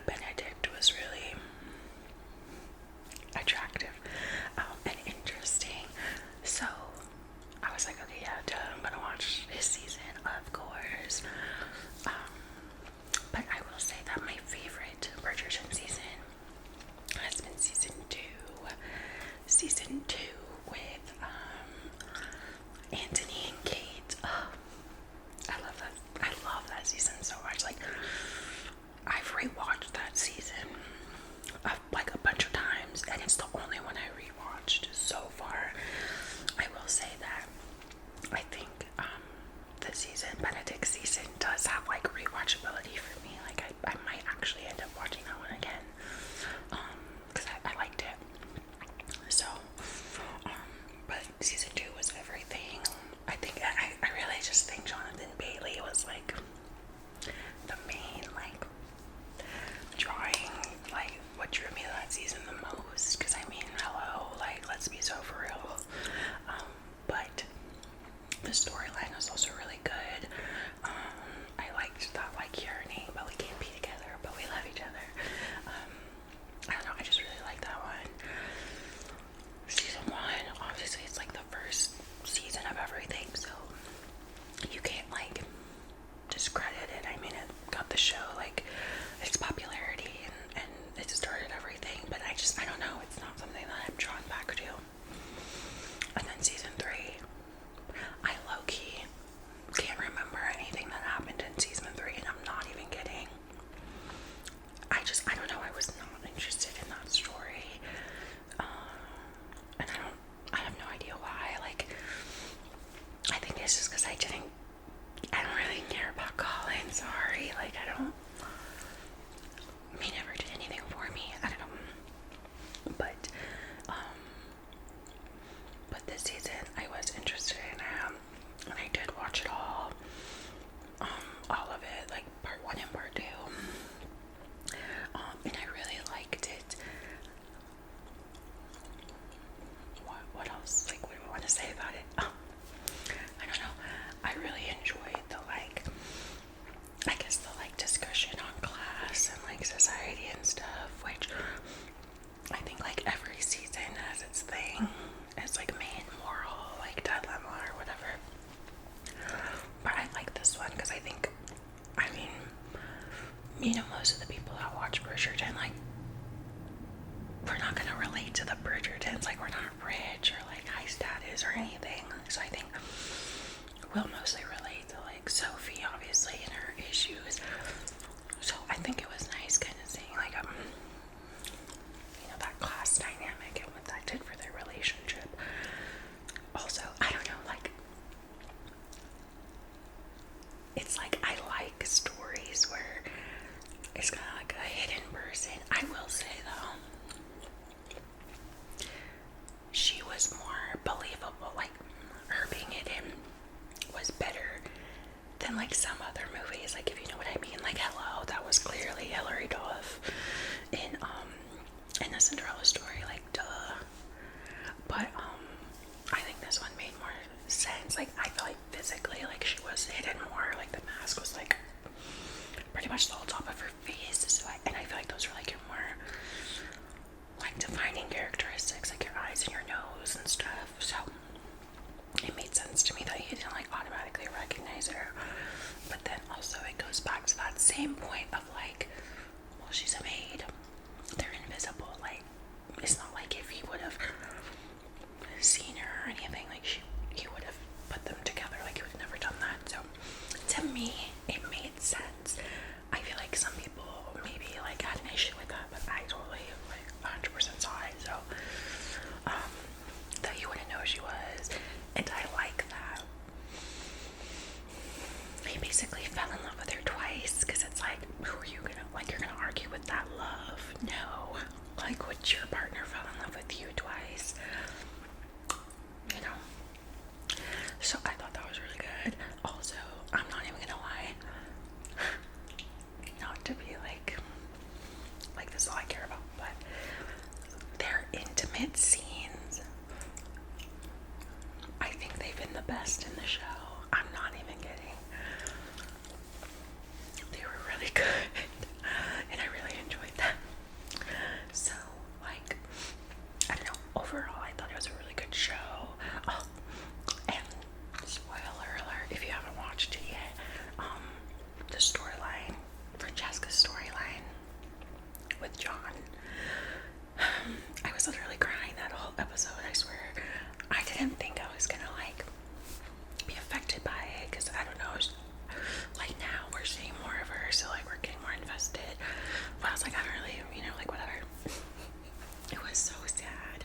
like Benedict was really attractive and interesting. So I was like, okay, yeah, duh, I'm gonna watch his season, of course. But I will say that my favorite Bridgerton season has been season two. Season two with Anthony and Kate. Oh, I love that. I love that season so much. Like, I've rewatched that season like a bunch of times, and it's the only one I rewatched so far. I will say that I think the season, Benedict season, does have like rewatchability for me. Like, I might actually end up watching that one again because I liked it. So, but season two was everything. I think I really just think Jonathan Bailey was like the main like drawing, like what drew me to that season the most. Because I mean, hello, like let's be so for real. But the storyline was also really good. I liked that like yearning, but we can't be together, but we love each other. I don't know, I just really like that one. Season one, obviously it's like the first season of everything, so you can't like discredit it. I mean, it got the show like its popularity and it started everything, but I don't know, it's not something that I'm drawn back to. And then season three, I low-key can't remember anything that happened in season three, and I'm not even kidding. I don't know, I was not interested in that story. And I have no idea why. Like, I think it's just because I don't really care about Colin, sorry. Like, he never did anything for me. I don't know. But this season I was interested in him, and I did watch it all of it, like part one and part two. And I really liked it. What else? Like, what do I want to say about it? I don't know. I really enjoyed the like, I guess the like discussion on class and like society and stuff, which I think like every season has its thing. It's like main moral, like dilemma or whatever. But I like this one because I think, I mean, you know, most of the people that watch Bridgerton, like, we're not gonna relate to the Bridgertons. Like, we're not rich or like high status or anything. So I think we'll mostly relate to like Sophie, obviously, and her issues. So I think it was nice kind of seeing like you know, that class dynamic and what that did for their relationship. Also, I don't know, like, it's like I like stories where it's kind of like a hidden person. I will say though, she was more believable. Like, her being hidden was better than like some other movies. Like, if you know what I mean. Like, hello, that was clearly Hilary Duff in the Cinderella story. Like, duh. But I think this one made more sense. Like, I feel like physically, like, she was hidden more. Like, the mask was like pretty much the whole top of her face. So and I feel like those are like your more like defining characteristics, like your eyes and your nose and stuff. So it made sense to me that he didn't like automatically recognize her. But then also it goes back to that same point of like, well, she's a maid, they're invisible. Like, it's not like if he would have seen her or anything, like he would have put them together. Like, he would have never done that. So to me it made sense. I feel like some people maybe like had an issue with that, but I totally like 100% saw it. So that you wouldn't know who she was, and I like that. He basically fell in love with her twice, because it's like, who are you gonna, like, you're gonna argue with that love? No. Like, would your partner fall in love with you twice? You know? So I thought that was really good. Also, I'm not even gonna lie, not to be like this is all I care about, but their intimate scenes, I think they've been the best in the show. I'm not even kidding. They were really good, and I really enjoyed with John. I was literally crying that whole episode, I swear. I didn't think I was gonna like be affected by it, because I don't know, like now we're seeing more of her, so like we're getting more invested. But I was like, I don't really, like whatever. It was so sad.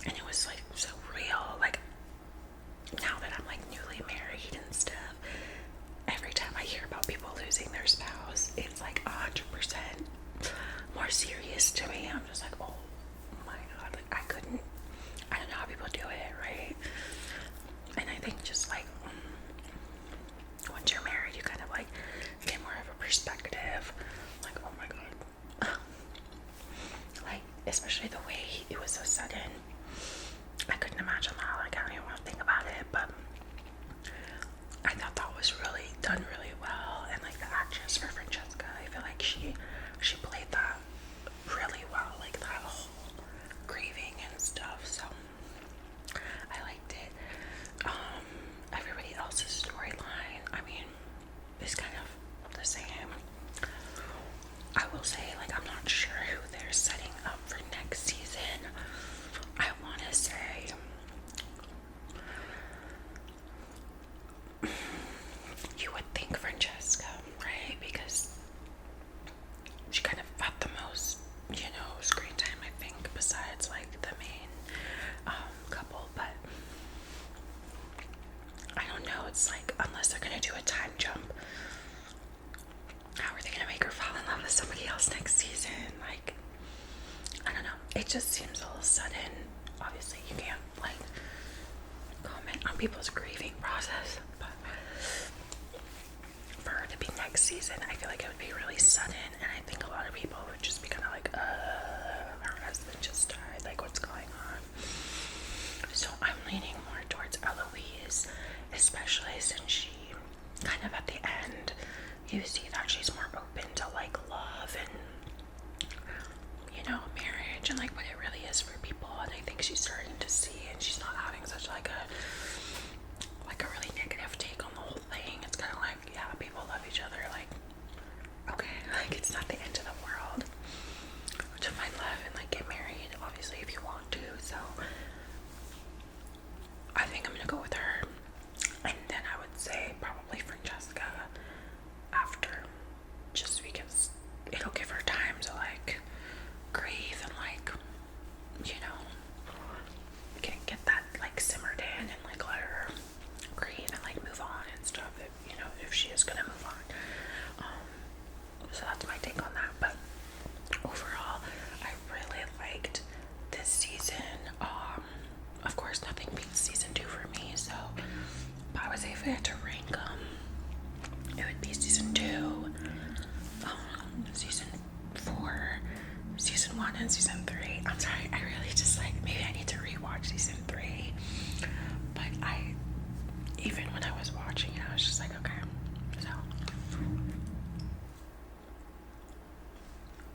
And it was like so real. Like now that I'm like newly married and stuff, every time I hear about people losing their spouse, it's like 100% more serious to me. I'm just like, oh my god, like I don't know how people do it, right? And I think just like once you're married, you kind of like get more of a perspective. Like, oh my god. Like, especially the way it was so sudden. I couldn't imagine that. Like, I don't even want to think about it, but I thought that was really done really well. And like the actress for Francesca, I feel like she played that really well, like that whole grieving and stuff. So I liked it. Everybody else's storyline, I mean, is kind of the same. I will say, like, I'm not sure who they're setting up for next season. I want to say you would think Francesca, right? Because she kind of had the most, screen time, I think, besides like the main couple. But I don't know. It's like, unless they're gonna do a time jump, how are they gonna make her fall in love with somebody else next season? Like, I don't know. It just seems a little sudden. Obviously, you can't like comment on people's grieving process, but for her to be next season, I feel like it would be really sudden, and I think a lot of people would just be kind of like, her husband just died, like what's going on? So I'm leaning more towards Eloise, especially since she kind of at the end, you see that she's more open to like love and marriage and like what it really is for people. And I think she's starting to see, and she's not having such like a really negative take on the whole thing. It's kind of like, yeah, people love each other, like, okay, like it's not the end of the world to find love and like get married, obviously, if you want to. So I think I'm gonna go with her, and then I would say probably Francesca after, just because it'll give her time to like grieve and like get that like simmered in and like let her grieve and like move on and stuff, if she is gonna move on. So that's my take on that. But overall, I really liked this season. Of course, nothing beats season 2 for me, so but I would say if I had to rank them, it would be season 2, season 4, season 1, and season 3. I'm sorry, I really just like, maybe I need to rewatch season 3, but even when I was watching it, I was just like, okay, so,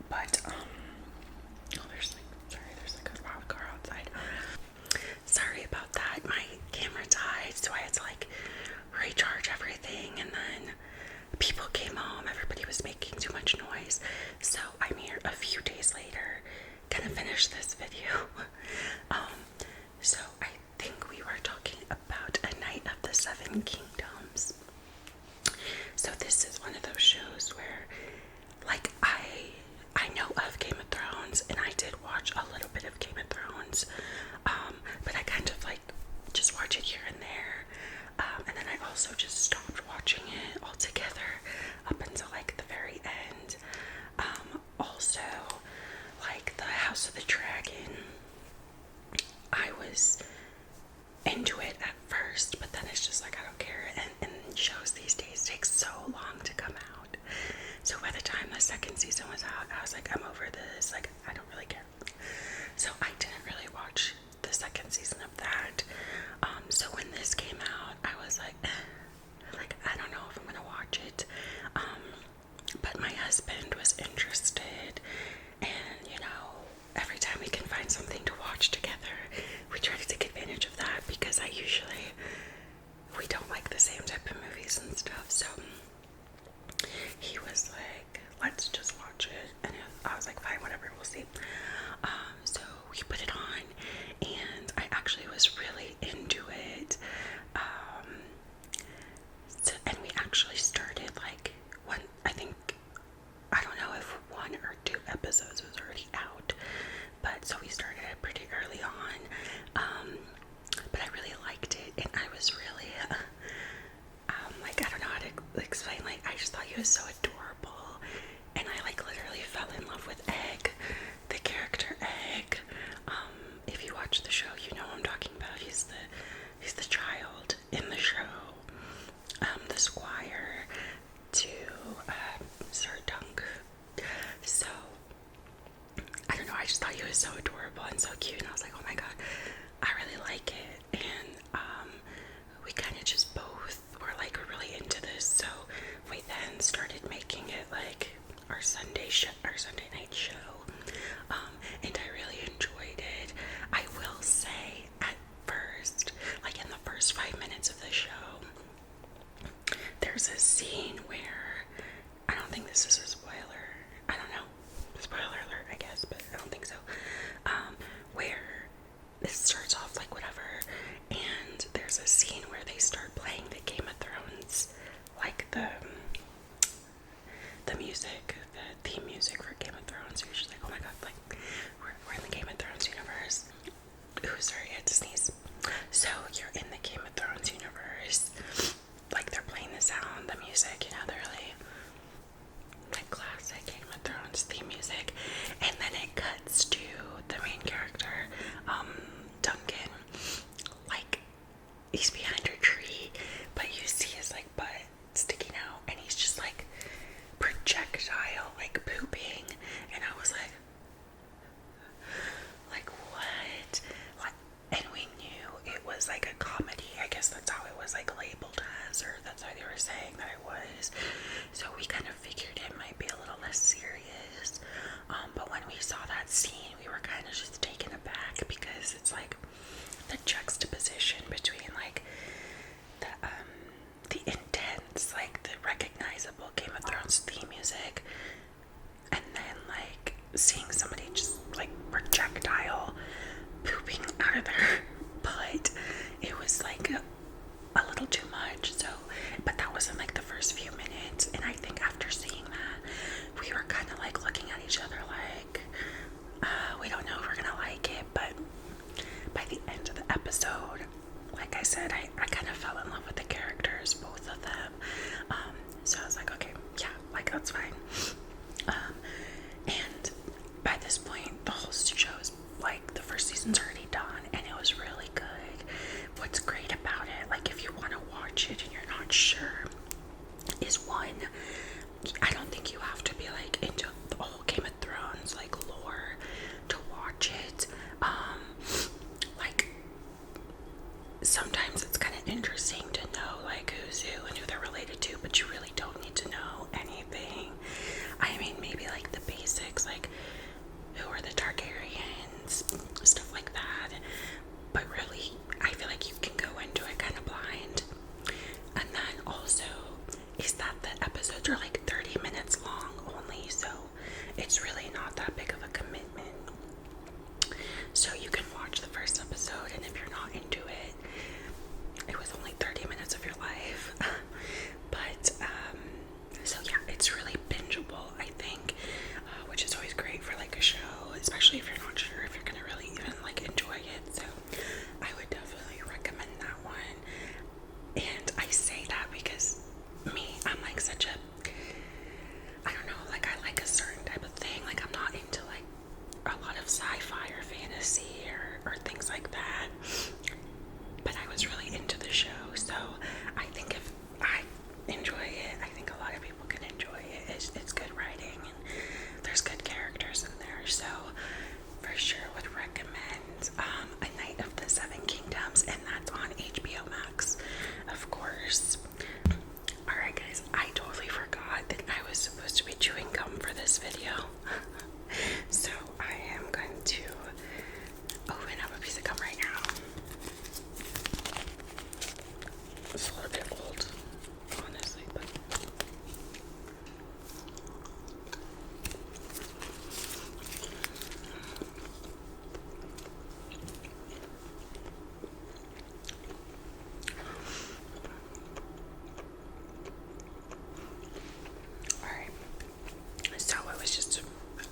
but, there's like a loud car outside. Sorry about that, my camera died, so I had to like recharge everything, and then people came home, everybody was making too much noise, so I'm here a few days later, gonna finish this video. So I think we were talking about A Night of the Seven Kingdoms. So this is one of those shows where, like, I know of Game of Thrones, and I did watch a little bit of Game of Thrones, but I kind of like just watch it here and there, and then I also just stopped watching it altogether up until like the very end. Also, like the House of the Dragon, I was into it at first, but then it's just like I don't care, and shows these days take so long to come out. So by the time the second season was out, I was like, I'm over this, like I don't really care. So I didn't really watch the second season of that. So when this came out, I was like, like I don't know if I'm gonna watch it. But my husband was interested, and every time we can find something to watch together, we try to take advantage of that, because we don't like the same type of movies and stuff. So he was like, let's just watch watch it. And I was like, fine, whatever, we'll see. So we put it on, and I actually was really into it. And we actually started like I don't know if 1 or 2 episodes was already out, but so we started it pretty early on. But I really liked it, and I was really, like, I don't know how to explain, like, I just thought he was so adorable, and I, like, literally fell in love with Egg, the character Egg. If you watch the show, you know what I'm talking about. He's the child in the show, the squire to, Sir Dunk. So, I don't know, I just thought he was so adorable and so cute, and I was like, oh my god, I really like it. And we kind of just both were like really into this, so we then started making it like our Sunday night show. And I really enjoyed it. I will say, at first, like in the first 5 minutes of the show, there's a scene where, I don't think this is a spoiler, I don't know, spoiler alert I guess, but I don't think so, where this starts off like whatever, and there's a scene where they start playing the Game of Thrones, like the music, the theme music for Game of Thrones. So you're just like, oh my god, like we're in the Game of Thrones universe. Ooh, sorry, I had to sneeze. So you're in the Game of Thrones universe, like they're playing the sound, the music, you know, the really like classic Game of Thrones theme music, and then it cuts to the main character, Duncan, like he's behind a tree, but you see his like butt sticking out, and he's just like projectile, like pooping, and I was like what? Like, and we knew it was like a comedy. I guess that's how it was like labeled as, or that's how they were saying that it was. So we kind of figured it might be a little less serious. But when we saw that scene, we were kind of just taken aback, because it's like the juxtaposition between like the intense, like the recognizable Game of Thrones theme music, and then like seeing somebody just like projectile pooping out of their butt. It was like a little too much. So, but that was in like the first few minutes, and I think after seeing that, we were kind of like looking at each other like, we don't know if we're gonna like it. But by the end of the episode, like I said, I kind of fell in love with the characters, both of them. So I was like, okay, yeah, like that's fine. And by this point, the whole show is like, the first season's already done, and it was really good. What's great about it, like if you want to watch it and you're not sure, is one, I don't think you have to be like into the whole Game of Thrones like lore to watch it. Like sometimes it's kind of interesting to know like who's who and who they're related to, but you really don't need to know anything. I mean, maybe like the basics, like who are the Targaryens, stuff like that. But really, I feel like you can go into it kind of blind. And then also is that the episodes are like 30 minutes long only, so it's really not that big of a commitment. So you can watch the first episode, and if you're not into it, it was only 30 minutes of your life. But so yeah, it's really bingeable, I think, which is always great for like a show, especially if you're not sure if you're gonna really even like enjoy it. So I would definitely recommend that one. And I say that because I'm like such a, I don't know, like I like a certain type of thing. Like I'm not into like a lot of sci-fi or fantasy or things like that.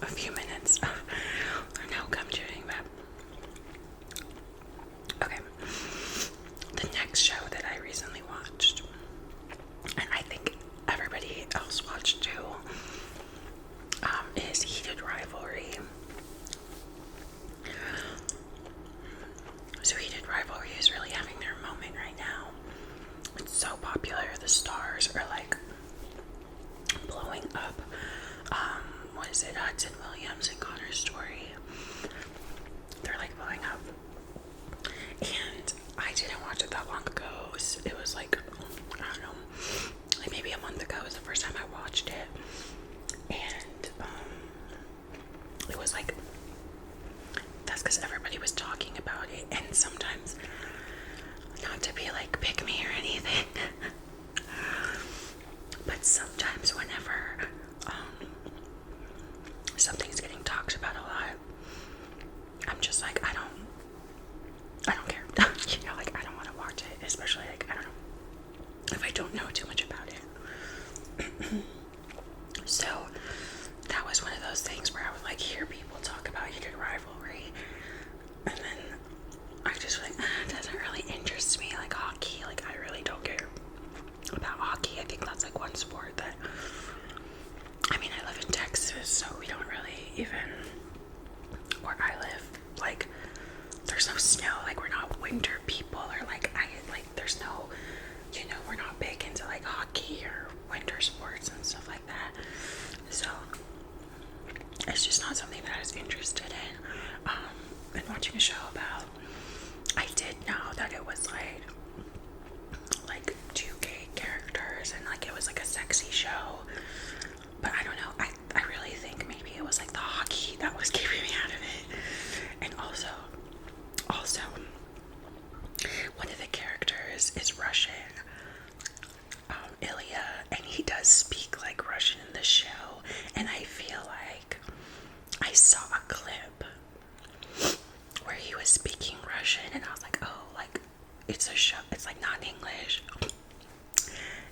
a few minutes of no gum chewing, but okay. The next show that I recently watched, and I think everybody else watched too, is Heated Rivalry. So Heated Rivalry is really having their moment right now. It's so popular. The stars are like blowing up. What is it? Hudson Williams and Connor Story. They're like blowing up. And I didn't watch it that long ago. It was like, I don't know, like maybe a month ago was the first time I watched it. And it was like, that's because everybody was talking about it. And sometimes, not to be like pick me or anything, but sometimes whenever something's getting talked about a lot, I'm just like, I don't care. You know, like I don't want to watch it, especially like, I don't know, if I don't know too much about it. So that was one of those things where I would like hear people talk about Heated Rivalry, and then I just was like, it doesn't really interest me, like hockey. Like I really don't care about hockey. I think that's like one sport that, I mean, I live in Texas, so we don't really even, where I live, like there's no snow. Like we're not winter people, or like there's no, you know, we're not big into like hockey or winter sports and stuff like that. So it's just not something that I was interested in. And watching a show about, I did know that it was like two gay characters, and like it was like a sexy show, but I don't know, I really think maybe it was like the hockey that was keeping me out of it. And also one of the characters is Russian, Ilya, and he does speak like Russian in the show, and I feel like I saw a clip where he was speaking Russian, and I was like, oh, like it's a show, it's like not English,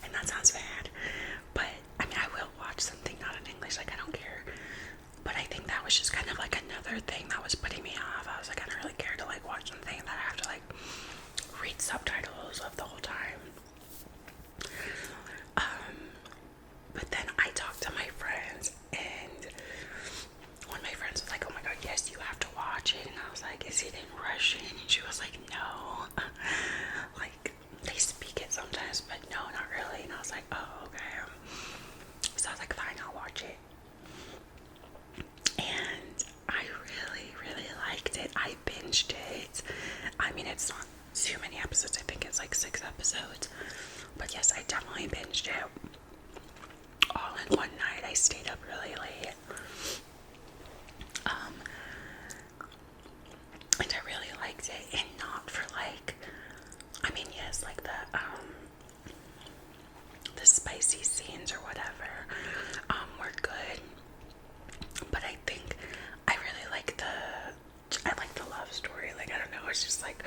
and that sounds bad, but I mean, I will watch something not in English, like I don't care, but I think that was just kind of like another thing that was putting me off. I was like, I don't really care to like watch something that I have to like read subtitles of the whole time. But then I talked to my friends, and one of my friends was like, oh my god, yes, you have to watch it. And I was like, is it in Russian? And she was like, no. Like, they speak it sometimes, but no, not really. And I was like, oh, okay. So I was like, fine, I'll watch it. And I really, really liked it. I binged it. I mean, it's not too many episodes. I think it's like 6 episodes. But yes, I definitely binged it all in one night. I stayed up really late. And I really liked it, and not for like, I mean, yes, like the spicy scenes or whatever, were good, but I think I really like the love story. Like, I don't know, it's just like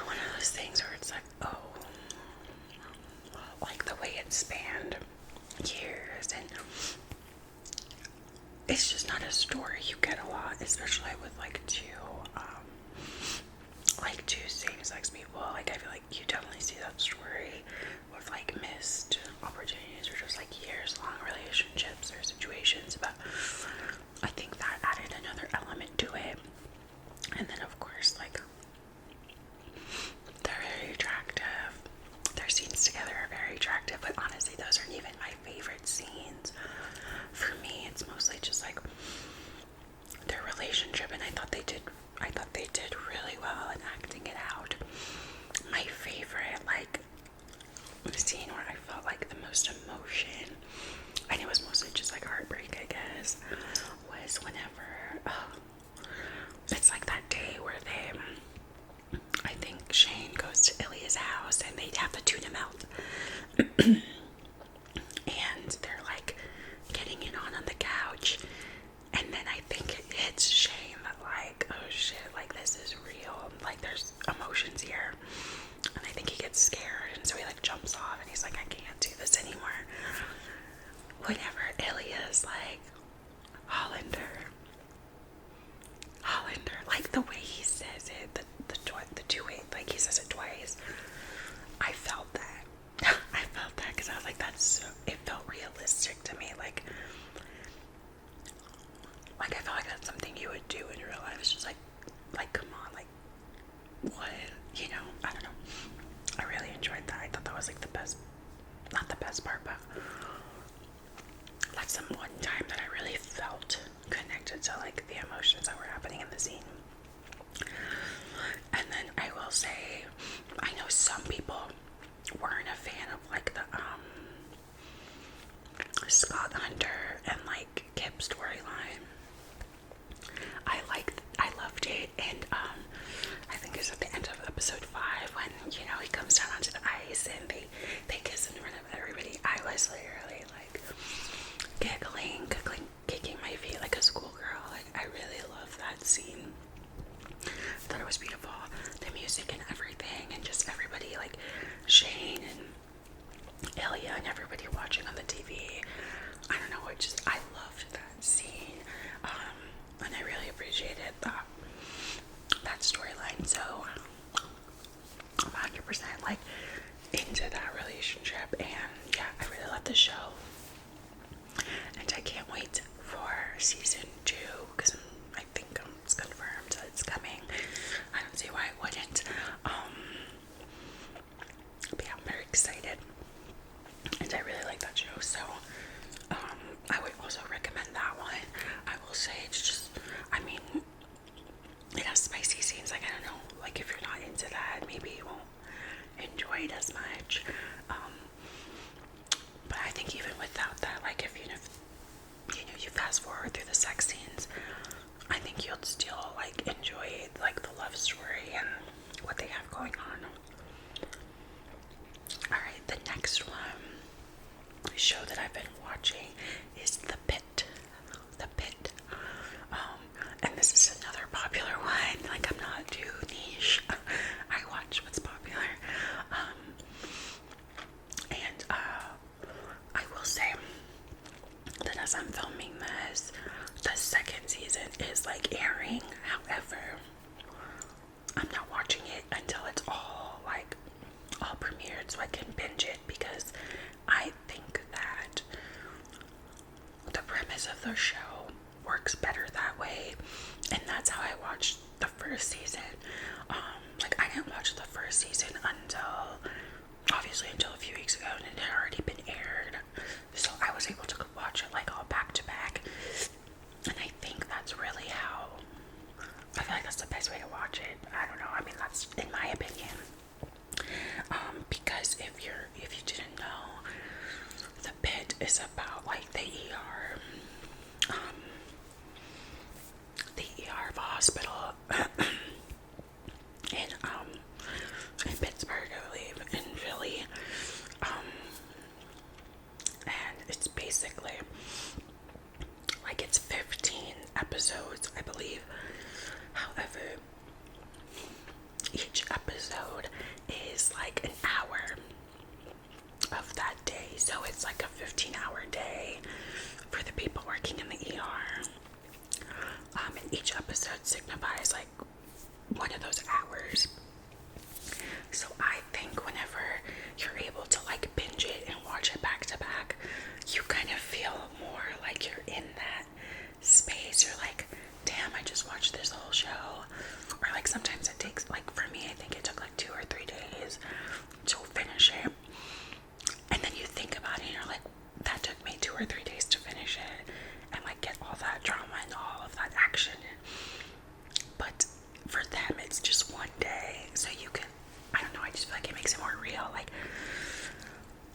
one of those things where it's like, oh, like the way it spanned years, and it's just not a story you get a lot, especially with like two same-sex people. Like, I feel like you definitely see that story with like missed opportunities, or just like years-long relationships or situations, but I think that added another element to it. And then of course, like, they're very attractive. Their scenes together are very attractive, but honestly, those aren't even my favorite scenes. For me, it's mostly just like their relationship, and I thought they did really well in acting it out. My favorite, like, scene where I felt like the most emotion, and it was mostly just like heartbreak, I guess, was whenever it's like that day where I think Shane goes to Ilya's house and they have the tuna melt. And they're like getting it on the couch, and then I think it hits Shane that like, oh shit, like this is real, like there's emotions here, and I think he gets scared, and so he like jumps off, and he's like, I can't do this anymore. Whenever Ilya's like, Hollander, like the way he says it, the two way, like he says it twice. I felt that. I felt that because I was like, that's so, it felt realistic to me. Like I felt like that's something you would do in real life. It's just like come on, like what, you know? I don't know. I really enjoyed that. I thought that was like the best, not the best part, but that's the one time that I really felt connected to like the emotions that were happening in the scene. And then I will say, I know some people weren't a fan of like the Scott Hunter and like Kip storyline. I loved it, and I think it's at the end of episode 5 when, you know, he comes down onto the ice and they kiss in front of everybody. I was literally like giggling, kicking my feet like a schoolgirl. Like I really love that scene. Thought it was beautiful. The music and everything, and just everybody, like Shane and Ilya and everybody watching on the TV. I don't know, I loved that scene. And I really appreciated that storyline. So I'm 100% like into that relationship, and yeah, I really love the show. And I can't wait for season 2 because I think it's confirmed that it's coming. I don't see why it wouldn't. But yeah, I'm very excited, and I really like that show. So I would also recommend that one. I will say it's just, I mean, it has spicy scenes. Like I don't know, like if you're not into that, maybe you won't enjoy it as much. But I think even without that, like if you know you fast forward through the sex scenes, I think you'll still like enjoy like the love story and what they have going on. Alright, the next one show that I've been watching is The Pitt. The Pitt. And this is another popular one. Like I'm not too niche. I watch what's popular. And I will say that as I'm filming this, the second season is like airing. However, I'm not watching it until it's all premiered so I can binge it, because I think that the premise of the show works better that way, and that's how I watched the first season. I didn't watch the first season until a few weeks ago, and it had already been aired, so I was able to watch it like all back to back. And I think that's really how, I feel like that's the best way to watch it. I don't know, I mean, that's in my opinion. Because if you didn't know, The Pitt is about like the ER of a hospital in Pittsburgh, I believe, in Philly. And it's basically like it's 15 episodes, I believe. However, each episode is like an hour of that day, so it's like a 15-hour day for the people working in the ER. And each episode signifies like one of those hours. So I think whenever you're able to like binge it and watch it back to back, you kind of feel more like you're in that space. You're like, damn, I just watched this whole show. Or like sometimes it takes, like for me, I think it took like 2 or 3 days to finish it. And then you think about it and you're like, that took me 2 or 3 days to finish it and like get all that drama and all of that action. But for them, it's just one day, so you can, I don't know, I just feel like it makes it more real, like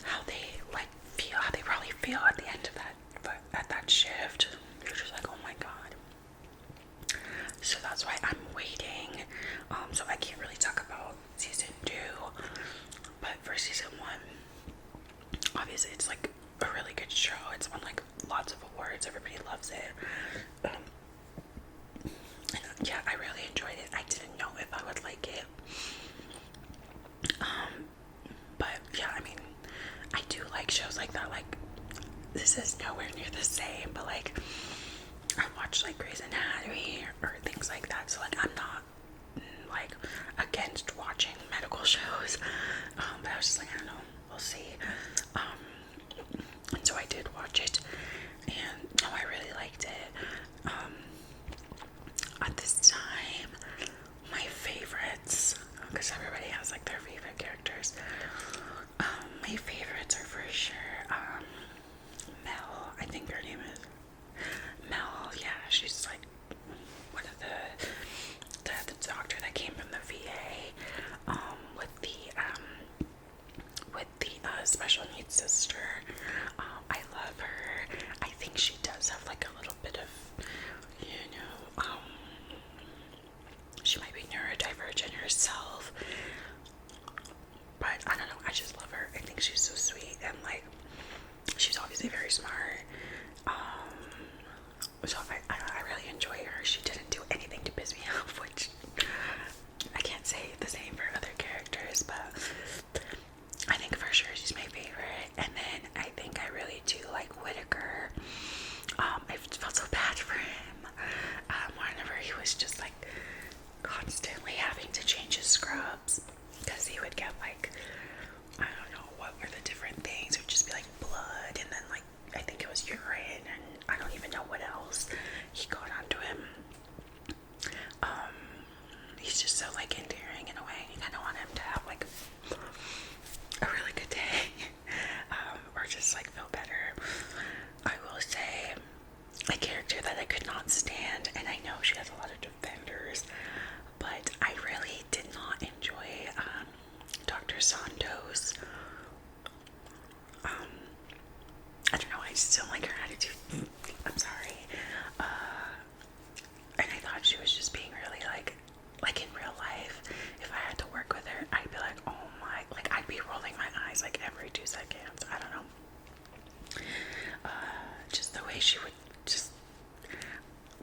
how they like feel, how they probably feel at the end of that shift. You're just like, oh my god. So that's why I'm waiting. So I can't really talk about season 2, but for season 1, obviously it's like a really good show. It's won like lots of awards. Everybody loves it. And yeah, I really enjoyed it. I didn't know if I would like it. But yeah, I mean, I do like shows like that. Like, this is nowhere near the same, but like, watch like Grey's Anatomy or things like that. So like I'm not like against watching medical shows, but I was just like, I don't know, we'll see. And so I did watch it, and I really liked it. At this time, my favorites, because everybody has like their favorite characters. My favorites are for sure Mel. I think her name is Mel. Yeah, she's like one of the doctor that came from the VA, with the special needs sister. I love her. I think she does have like a little bit of, she might be neurodivergent herself, but I don't know, I just love her. I think she's so sweet, and like, she's obviously very smart. So I really enjoy her. She didn't do anything to piss me off, which I can't say the same for other characters, but I think for sure she's my favorite. And then I think I really do like Whitaker. I felt so bad for him whenever he was just like constantly having to change his scrubs, because he would get like, I don't know what were the different things. It would just be like blood, and then like I think it was urine, and I don't even know what else he got onto him. He's just so like endearing in a way. You kind of want him to have like a really good day, or just like feel better. I will say a character that I could not stand, and I know she has a lot of defenders, but I really did not enjoy Dr. Sandoz. I don't know, I just don't like her attitude. I'm sorry. And I thought she was just being really like in real life, if I had to work with her, I'd be like, oh my, like I'd be rolling my eyes like every 2 seconds. I don't know. Just the way she would just,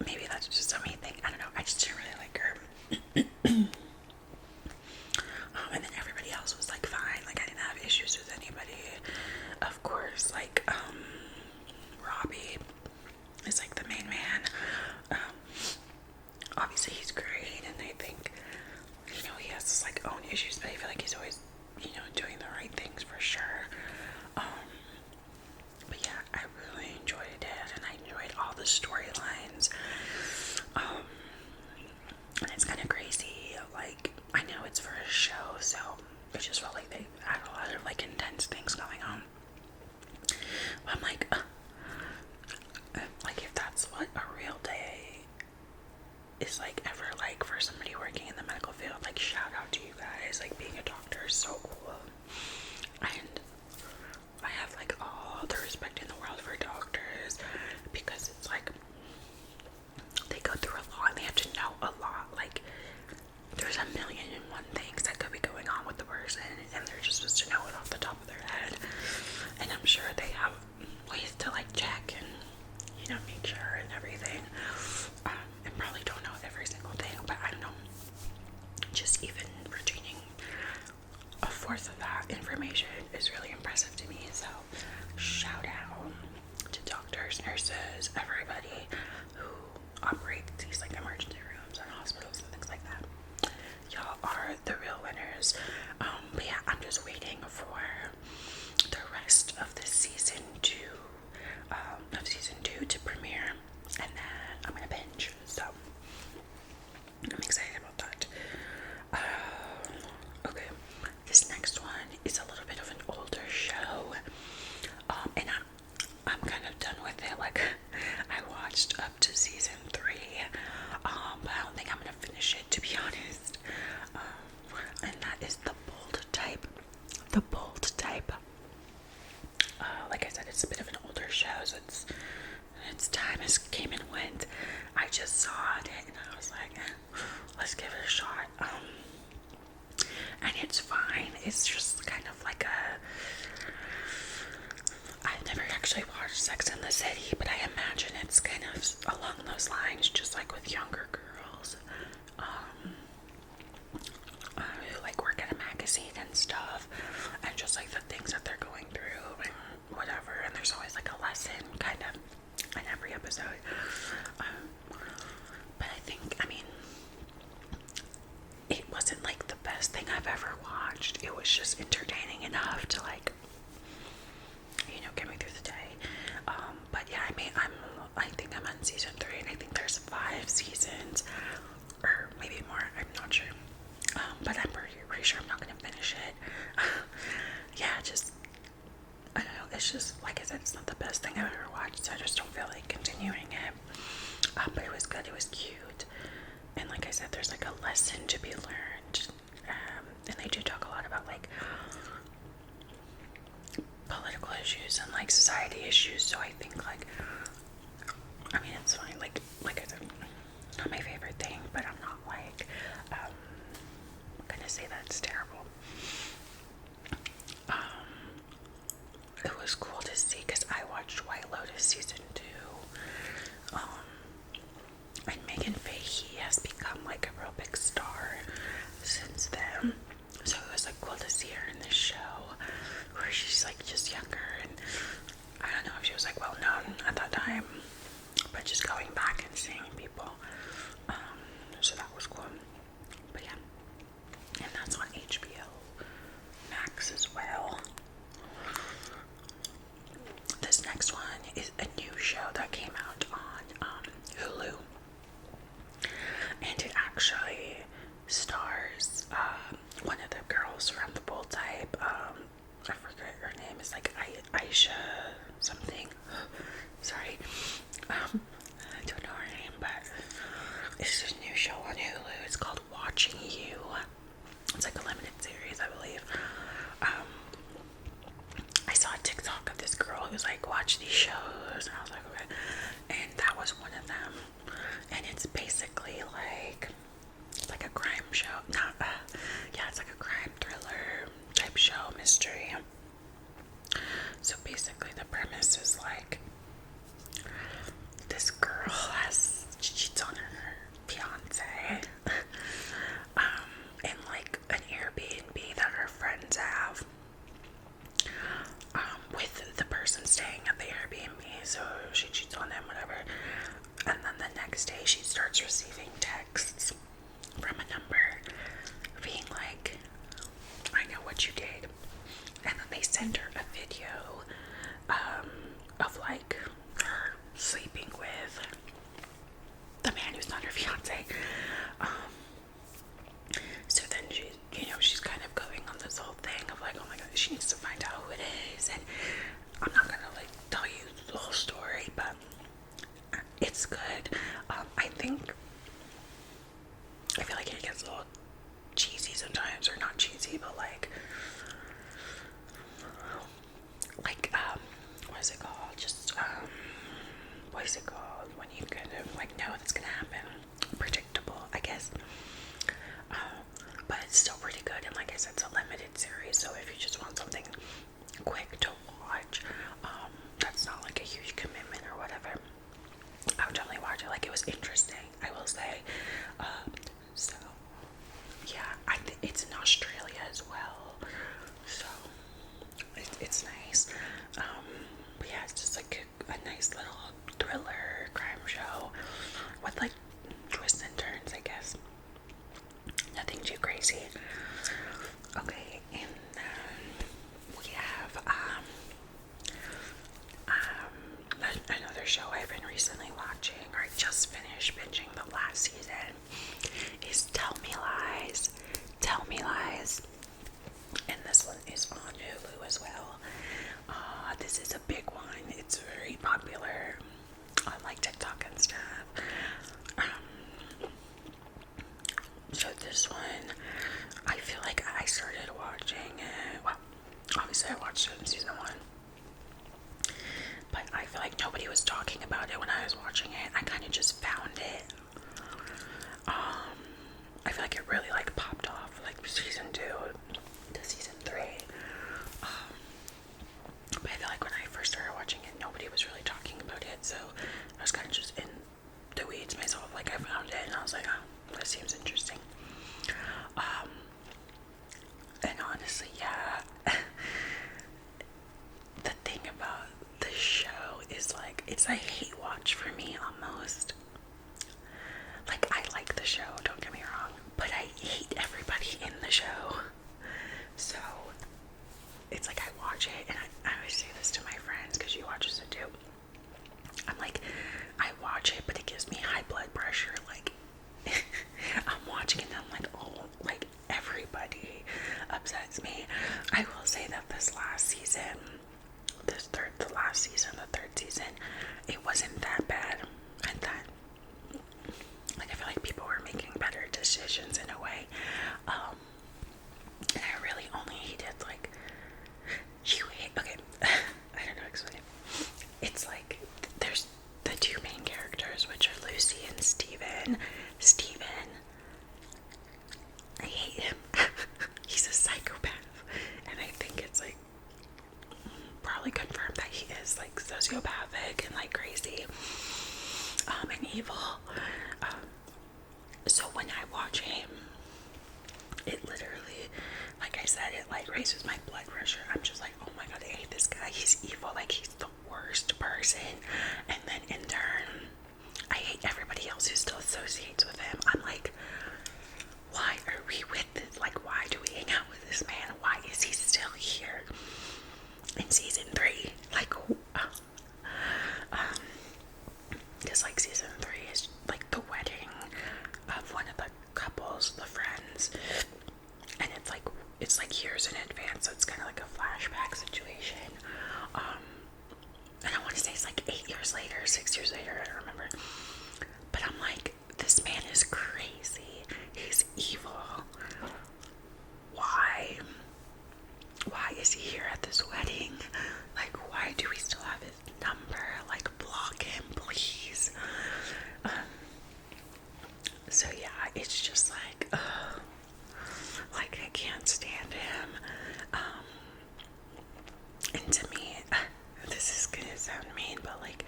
maybe that's just a me thing. I don't know. I just didn't really like her. And then everybody else was like fine. Like I didn't have issues with anybody. Of course, like Robbie is like the main man. Obviously he's great, and I think, he has his like own issues, but I feel like he's always, doing the right things for sure. But yeah, I really enjoyed it, and I enjoyed all the storylines. And it's kind of crazy, like, I know it's for a show, so it just felt like they had a lot of like intense things going on. But I'm like if that's what a real day is like ever like for somebody working in the medical field, like shout out to you guys. Like being a doctor is so cool, and I have like all the respect in the world for doctors, because it's like they go through a lot and they have to know a lot. Like there's a million and one things that could be going on with the person, and they're just supposed to know it off the top of their head. And I'm sure they have ways to like check and make sure and everything, and probably don't know every single thing, but I don't know, just even retaining a fourth of that information is really impressive to me. So shout out to doctors, nurses, everybody who operates these like emergency rooms and hospitals and things like that. Y'all are the real winners. But yeah, I'm just waiting for the rest of this season to premiere, and then I'm gonna binge. So I'm excited about that. Okay, this next one is a little bit of an older show, and I'm kind of done with it. Like I watched up to season 3, but I don't think I'm gonna finish it, to be honest. And that is The Bold Type. The Bold Type. Like I said, it's a bit of an older show, so its time has came and went. I just saw it and I was like, let's give it a shot. And it's fine. It's just kind of like I've never actually watched Sex and the City, but I imagine it's kind of along those lines, just like with younger girls who like work at a magazine and stuff, and just like the things that they're going through and whatever. And there's always like a lesson kind of in every episode. it's just entertaining enough to like, you know, get me through the day. But yeah, I think I'm on season 3, and I think there's 5 seasons, or maybe more. I'm not sure. But I'm pretty sure I'm not gonna finish it. Yeah, just I don't know. It's just like I said, it's not the best thing I've ever watched, so I just don't feel like continuing it. But it was good. It was cute, and like I said, there's like a lesson to be learned. And they do talk a lot about like political issues and like society issues. So I think like, I mean, it's fine. Like I said, not my favorite thing, but I'm not like gonna say that's terrible. It was cool to see because I watched White Lotus season 2. And Megan Fahey has become like a real big star since then. So it was like cool to see her in this show where she's like just younger, and I don't know if she was like well known at that time, but just going back and seeing people. So that was cool. But yeah. And that's on HBO Max as well. This next one is a new show that came out on Hulu, and it actually stars one of the girls from the Bold Type. I forget her name. Is like Aisha something. Sorry, I don't know her name, but it's a new show on Hulu. It's called Watching You. It's like a limited series, I believe. I saw a TikTok of this girl who was like, watch these shows, and I was like, okay. And that was one of them. And it's basically like a crime show. Yeah, it's like a crime thriller type show, mystery. So basically the premise is like this girl cheats on her fiance in like an Airbnb that her friends have, with the person staying at the Airbnb. So she cheats on them, whatever. And then the next day she starts receiving texts from a number being like, I know what you did. And then they send her a video of like her sleeping with the man who's not her fiance. So then she's kind of going on this whole thing of like, oh my god, she needs to find out who it is. And I'm not gonna like tell you the whole story, but it's good. I feel like it gets a little cheesy sometimes, or not cheesy, but like what is it called? Just what is it called when you kind of like know that's gonna happen? Predictable, I guess. But it's still pretty good, and like I said, it's a limited series, so if you just want something quick to watch, that's not like a huge commitment or whatever, I would definitely watch it. Like, it was interesting, I will say. So yeah, it's in Australia as well, so it's nice. But yeah, it's just like a nice little thriller crime show with like twists and turns, I guess. Nothing too crazy. Okay, and we have another show I've been recently watching, or I just finished binging the last season, is Tell Me Lies. Tell Me Lies. And this one is on Hulu as well. This is a big one. It's very popular on like TikTok and stuff. So this one, I feel like I started watching it. Well, obviously I watched it in season 1. But I feel like nobody was talking about it when I was watching it. I kind of just found it. I feel like it really like popped off like season 2 to season 3. But I feel like when I first started watching it, nobody was really talking about it. So I was kind of just in the weeds myself. Like, I found it and I was like, oh, this seems interesting. And honestly, yeah. The thing about the show is like, it's a hate watch for me almost. Like, I like the show, don't get me wrong, but I hate everybody in the show. So evil. So when I watch him, it literally, like I said, it like raises my blood pressure. I'm just like, oh my god, I hate this guy. He's evil. Like, he's the worst person. And then in turn, I hate everybody else who still associates with him. I'm like, why are we with this? Like, why do we hang out with this man? Why is he still here in season 3? Like, because like season 3 is like the wedding of one of the couples, the friends, and it's like years in advance, so it's kind of like a flashback situation. And I want to say it's like 8 years later, 6 years later, I don't remember. But I'm like, this man is crazy. He's evil. Why? Why is he here at this wedding? Like, why do we still have his number? Like, block him, please. So yeah, it's just like, like I can't stand him. And to me, this is gonna sound mean, but like,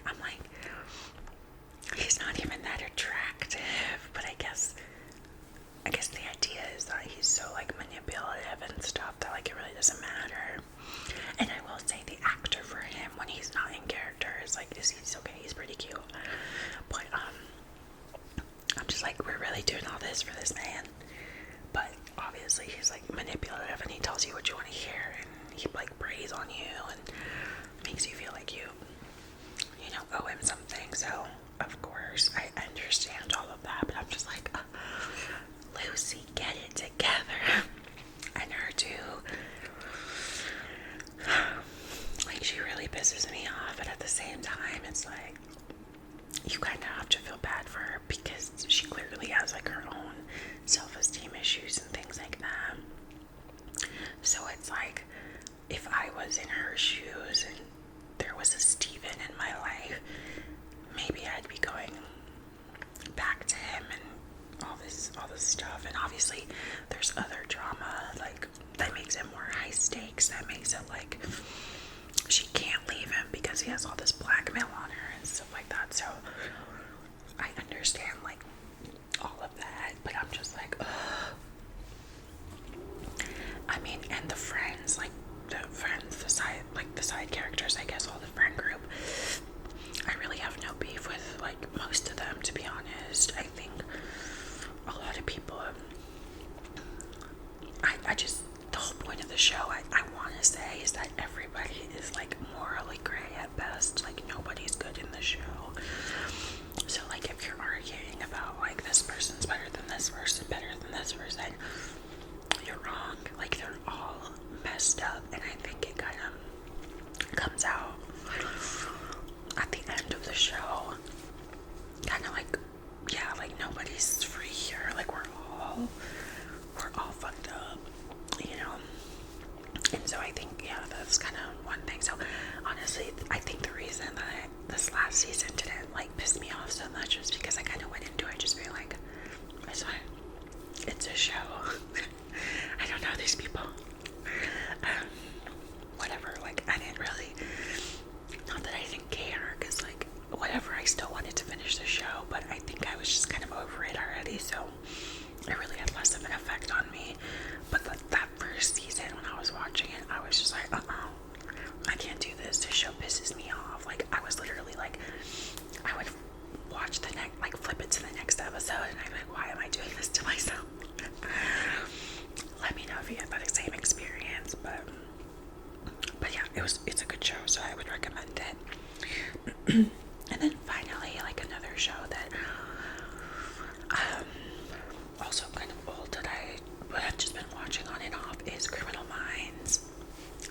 I'm like, he's not even that attractive. But I guess the idea is that he's so like manipulative and stuff that like it really doesn't matter. And I will say the actor for him when he's not in character is like, he's okay, he's pretty cute. But I'm just like, we're really doing all this for this man. But obviously he's like manipulative and he tells you what you want to hear, and he like preys on you and makes you feel like you owe him something. So of course I understand all of that, but I'm just like, Lucy, get it together. And her too. Like, she really pisses me off, but at the same time it's like, you kind of have to feel bad for her because she clearly has like her own self-esteem issues and things like that. So it's like, if I was in her shoes and there was a Steven in my life, maybe I'd be going back to him and all this stuff. And obviously there's other drama like that makes it more high stakes, that makes it like she can't leave him because he has all this blackmail on her and stuff like that. So I understand like all of that, but I'm just like, ugh. I mean, and the friends, like the side characters, I guess, all the friend group, I really have no beef with like most of them, to be honest. I think a lot of people, I just, the whole point of the show, I want to say, is that everybody is like morally gray at best. Like, nobody's good in the show. So like, if you're arguing about like this person's better than this person, you're wrong. Like, they're all messed up, and I think it kind of comes out at the end of the show. Kind of like, yeah, like nobody's free here. Like, we're all fucked up, you know. And so I think, yeah, that's kind of one thing. So honestly, I think the reason that this last season didn't like piss me off so much was because I kind of went into it just being like, it's fine, it's a show. I don't know these people. Whatever. Like, I didn't really, not that I didn't care, because like, whatever, I still wanted to finish the show, but I think I was just kind of over it already, so it really had less of an effect on me. But that first season, when I was watching it, I was just like, I can't do this. This show pisses me off. Like, I was literally like, I would watch the next, like, flip it to the next episode, and I'd be like, why am I doing this to myself? Let me know if you had that same experience. But yeah, it's a good show, so I would recommend it. And then finally, like, another show that also kind of old that I've just been watching on and off is Criminal Minds.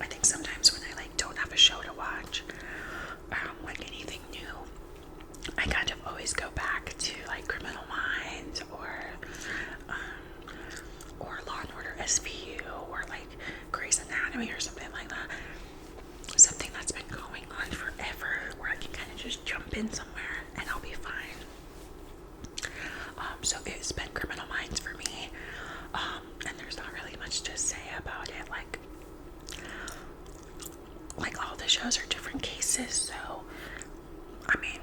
I think sometimes when I like don't have a show to watch, like anything new, I kind of always go back to like Criminal Minds or Law and Order SVU or like Grey's Anatomy or something like that. Something that's been going on forever where I can kind of just jump in somewhere and I'll be fine. So it's been Criminal Minds for me. And there's not really much to say about it. Like all the shows are different cases, so I mean,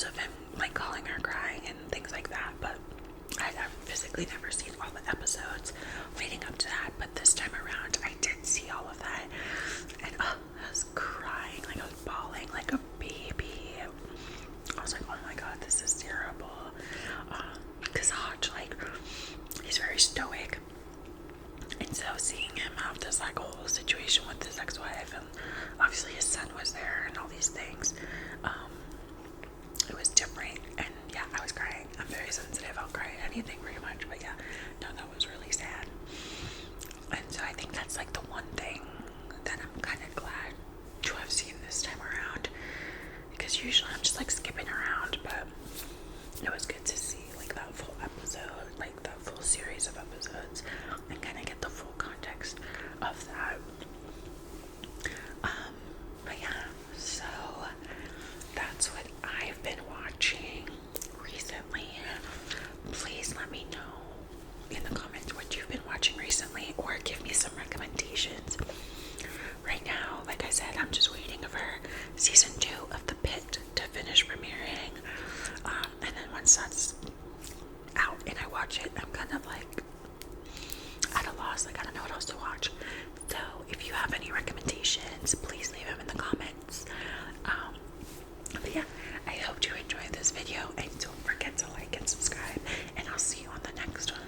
videos of him like calling her crying and things like that, but I've physically never seen all the episodes leading up to that. But this time around, I did see all of that, and I was crying, like I was bawling like a baby. I was like, oh my god, this is terrible. Because Hodge, like, he's very stoic, and so seeing him have this like whole situation with his ex-wife, and obviously his son was there and all these things, it was different. And yeah, I was crying. I'm very sensitive. I'll cry at anything pretty much, but yeah, no, that was really sad. And so I think that's like the one thing that I'm kind of glad to have seen this time around, because usually I'm just like skipping around, but it was good to see like that full episode, like that full series of episodes, and kind of get the full context of that. But yeah, so that's what I've been watching recently. Please let me know in the comments what you've been watching recently, or give me some recommendations. Right now, like I said, I'm just waiting for season 2 of the Pitt to finish premiering, and then once that's out and I watch it, I'm kind of like at a loss. Like, I don't know what else to watch. So if you have any recommendations, please leave them in the comments. But yeah, I hope you enjoyed this video, and don't forget to like and subscribe, and I'll see you on the next one.